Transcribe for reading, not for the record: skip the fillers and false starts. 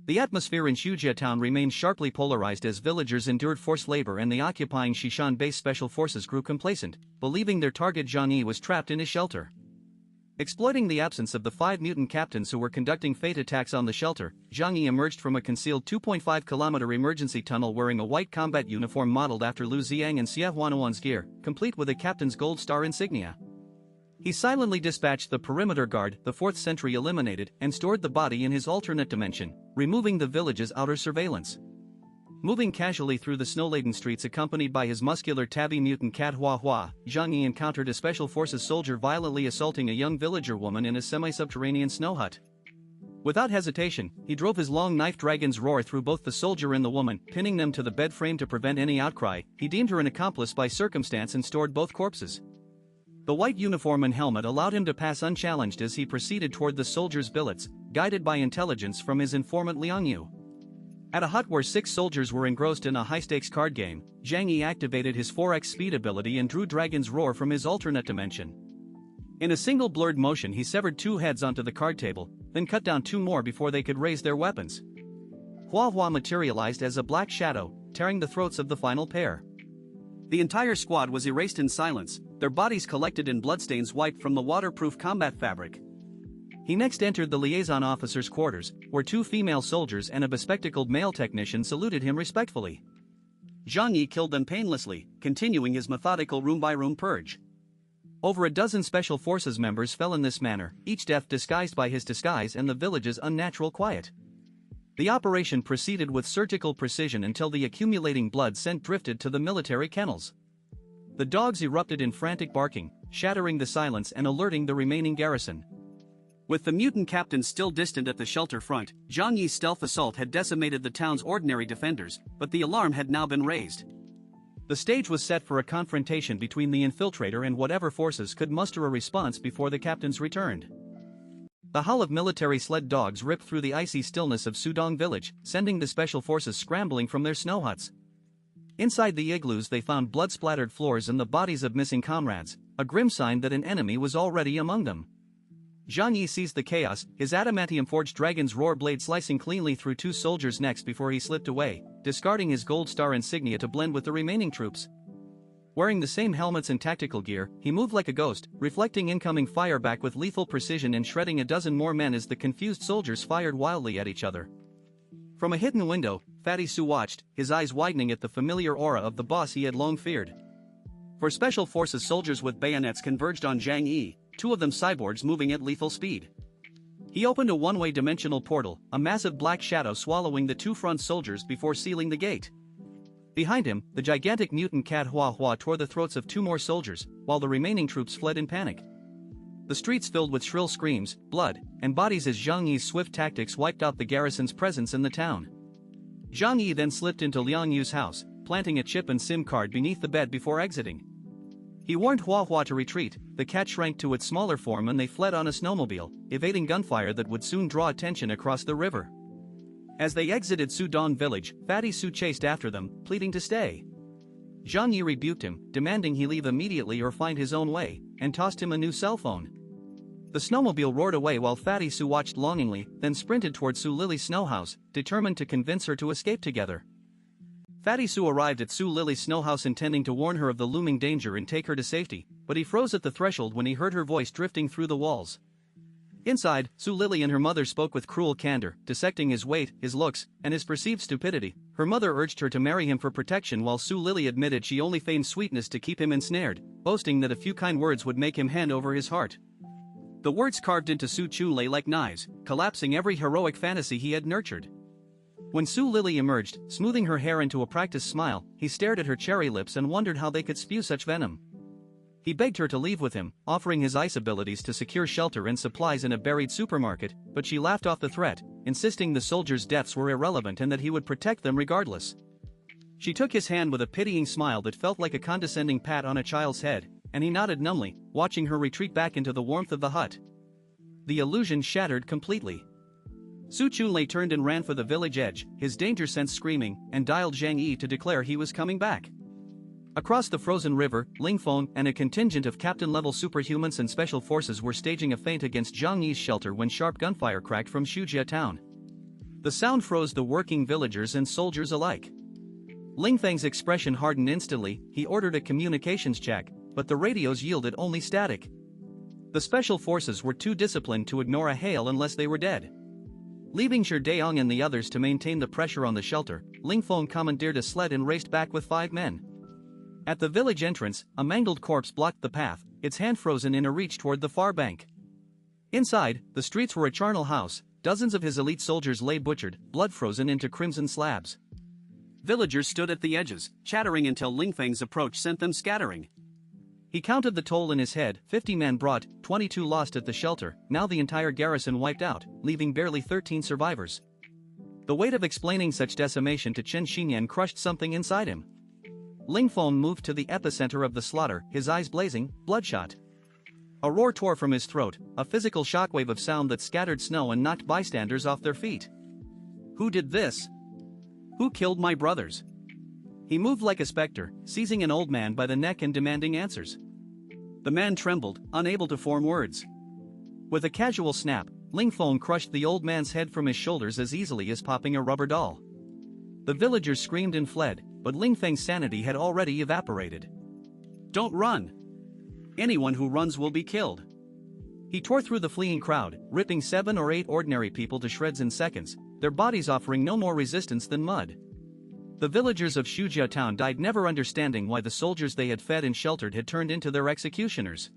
The atmosphere in Shujia town remained sharply polarized as villagers endured forced labor and the occupying Shishan-based special forces grew complacent, believing their target Zhang Yi was trapped in his shelter. Exploiting the absence of the 5 mutant captains who were conducting fate attacks on the shelter, Zhang Yi emerged from a concealed 2.5-kilometer emergency tunnel wearing a white combat uniform modeled after Lu Xiang and Xie Huanuan's gear, complete with a captain's gold star insignia. He silently dispatched the perimeter guard, the 4th sentry eliminated, and stored the body in his alternate dimension, removing the village's outer surveillance. Moving casually through the snow-laden streets accompanied by his muscular tabby mutant cat Hua Hua, Zhang Yi encountered a special forces soldier violently assaulting a young villager woman in a semi-subterranean snow hut. Without hesitation, he drove his long knife dragon's roar through both the soldier and the woman, pinning them to the bed frame to prevent any outcry. He deemed her an accomplice by circumstance and stored both corpses. The white uniform and helmet allowed him to pass unchallenged as he proceeded toward the soldier's billets, guided by intelligence from his informant Liang Yu. At a hut where 6 soldiers were engrossed in a high-stakes card game, Zhang Yi activated his 4x speed ability and drew Dragon's Roar from his alternate dimension. In a single blurred motion he severed 2 heads onto the card table, then cut down 2 more before they could raise their weapons. Hua Hua materialized as a black shadow, tearing the throats of the final pair. The entire squad was erased in silence, their bodies collected in bloodstains wiped from the waterproof combat fabric. He next entered the liaison officer's quarters, where 2 female soldiers and a bespectacled male technician saluted him respectfully. Zhang Yi killed them painlessly, continuing his methodical room-by-room purge. Over a dozen special forces members fell in this manner, each death disguised by his disguise and the village's unnatural quiet. The operation proceeded with surgical precision until the accumulating blood scent drifted to the military kennels. The dogs erupted in frantic barking, shattering the silence and alerting the remaining garrison. With the mutant captain still distant at the shelter front, Zhang Yi's stealth assault had decimated the town's ordinary defenders, but the alarm had now been raised. The stage was set for a confrontation between the infiltrator and whatever forces could muster a response before the captains returned. The howl of military sled dogs ripped through the icy stillness of Sudong village, sending the special forces scrambling from their snow huts. Inside the igloos they found blood-splattered floors and the bodies of missing comrades, a grim sign that an enemy was already among them. Zhang Yi seized the chaos, his adamantium-forged dragon's roar blade slicing cleanly through 2 soldiers' necks before he slipped away, discarding his gold star insignia to blend with the remaining troops. Wearing the same helmets and tactical gear, he moved like a ghost, reflecting incoming fire back with lethal precision and shredding a dozen more men as the confused soldiers fired wildly at each other. From a hidden window, Fatty Su watched, his eyes widening at the familiar aura of the boss he had long feared. For special forces soldiers with bayonets converged on Zhang Yi, 2 of them cyborgs moving at lethal speed. He opened a one-way dimensional portal, a massive black shadow swallowing the 2 front soldiers before sealing the gate. Behind him, the gigantic mutant cat Hua Hua tore the throats of 2 more soldiers, while the remaining troops fled in panic. The streets filled with shrill screams, blood, and bodies as Zhang Yi's swift tactics wiped out the garrison's presence in the town. Zhang Yi then slipped into Liang Yu's house, planting a chip and SIM card beneath the bed before exiting. He warned Hua Hua to retreat, the cat shrank to its smaller form and they fled on a snowmobile, evading gunfire that would soon draw attention across the river. As they exited Sudong village, Fatty Su chased after them, pleading to stay. Zhang Yi rebuked him, demanding he leave immediately or find his own way, and tossed him a new cell phone. The snowmobile roared away while Fatty Su watched longingly, then sprinted toward Su Lily's snow house, determined to convince her to escape together. Fatty Su arrived at Su Lily's snow house intending to warn her of the looming danger and take her to safety, but he froze at the threshold when he heard her voice drifting through the walls. Inside, Su Lily and her mother spoke with cruel candor, dissecting his weight, his looks, and his perceived stupidity. Her mother urged her to marry him for protection while Su Lily admitted she only feigned sweetness to keep him ensnared, boasting that a few kind words would make him hand over his heart. The words carved into Su Chu lay like knives, collapsing every heroic fantasy he had nurtured. When Su Lily emerged, smoothing her hair into a practiced smile, he stared at her cherry lips and wondered how they could spew such venom. He begged her to leave with him, offering his ice abilities to secure shelter and supplies in a buried supermarket, but she laughed off the threat, insisting the soldiers' deaths were irrelevant and that he would protect them regardless. She took his hand with a pitying smile that felt like a condescending pat on a child's head, and he nodded numbly, watching her retreat back into the warmth of the hut. The illusion shattered completely. Su Chunlei turned and ran for the village edge, his danger sense screaming, and dialed Zhang Yi to declare he was coming back. Across the frozen river, Ling Feng and a contingent of captain-level superhumans and special forces were staging a feint against Zhang Yi's shelter when sharp gunfire cracked from Shujia town. The sound froze the working villagers and soldiers alike. Ling Feng's expression hardened instantly. He ordered a communications check, but the radios yielded only static. The special forces were too disciplined to ignore a hail unless they were dead. Leaving Shi Daong and the others to maintain the pressure on the shelter, Ling Feng commandeered a sled and raced back with 5 men. At the village entrance, a mangled corpse blocked the path, its hand frozen in a reach toward the far bank. Inside, the streets were a charnel house. Dozens of his elite soldiers lay butchered, blood frozen into crimson slabs. Villagers stood at the edges, chattering until Ling Feng's approach sent them scattering. He counted the toll in his head: 50 men brought, 22 lost at the shelter. Now the entire garrison wiped out, leaving barely 13 survivors. The weight of explaining such decimation to Chen Xinyan crushed something inside him. Ling Feng moved to the epicenter of the slaughter, his eyes blazing, bloodshot. A roar tore from his throat, a physical shockwave of sound that scattered snow and knocked bystanders off their feet. Who did this? Who killed my brothers? He moved like a specter, seizing an old man by the neck and demanding answers. The man trembled, unable to form words. With a casual snap, Ling Feng crushed the old man's head from his shoulders as easily as popping a rubber doll. The villagers screamed and fled, but Ling Feng's sanity had already evaporated. Don't run! Anyone who runs will be killed. He tore through the fleeing crowd, ripping 7 or 8 ordinary people to shreds in seconds, their bodies offering no more resistance than mud. The villagers of Shujia town died, never understanding why the soldiers they had fed and sheltered had turned into their executioners.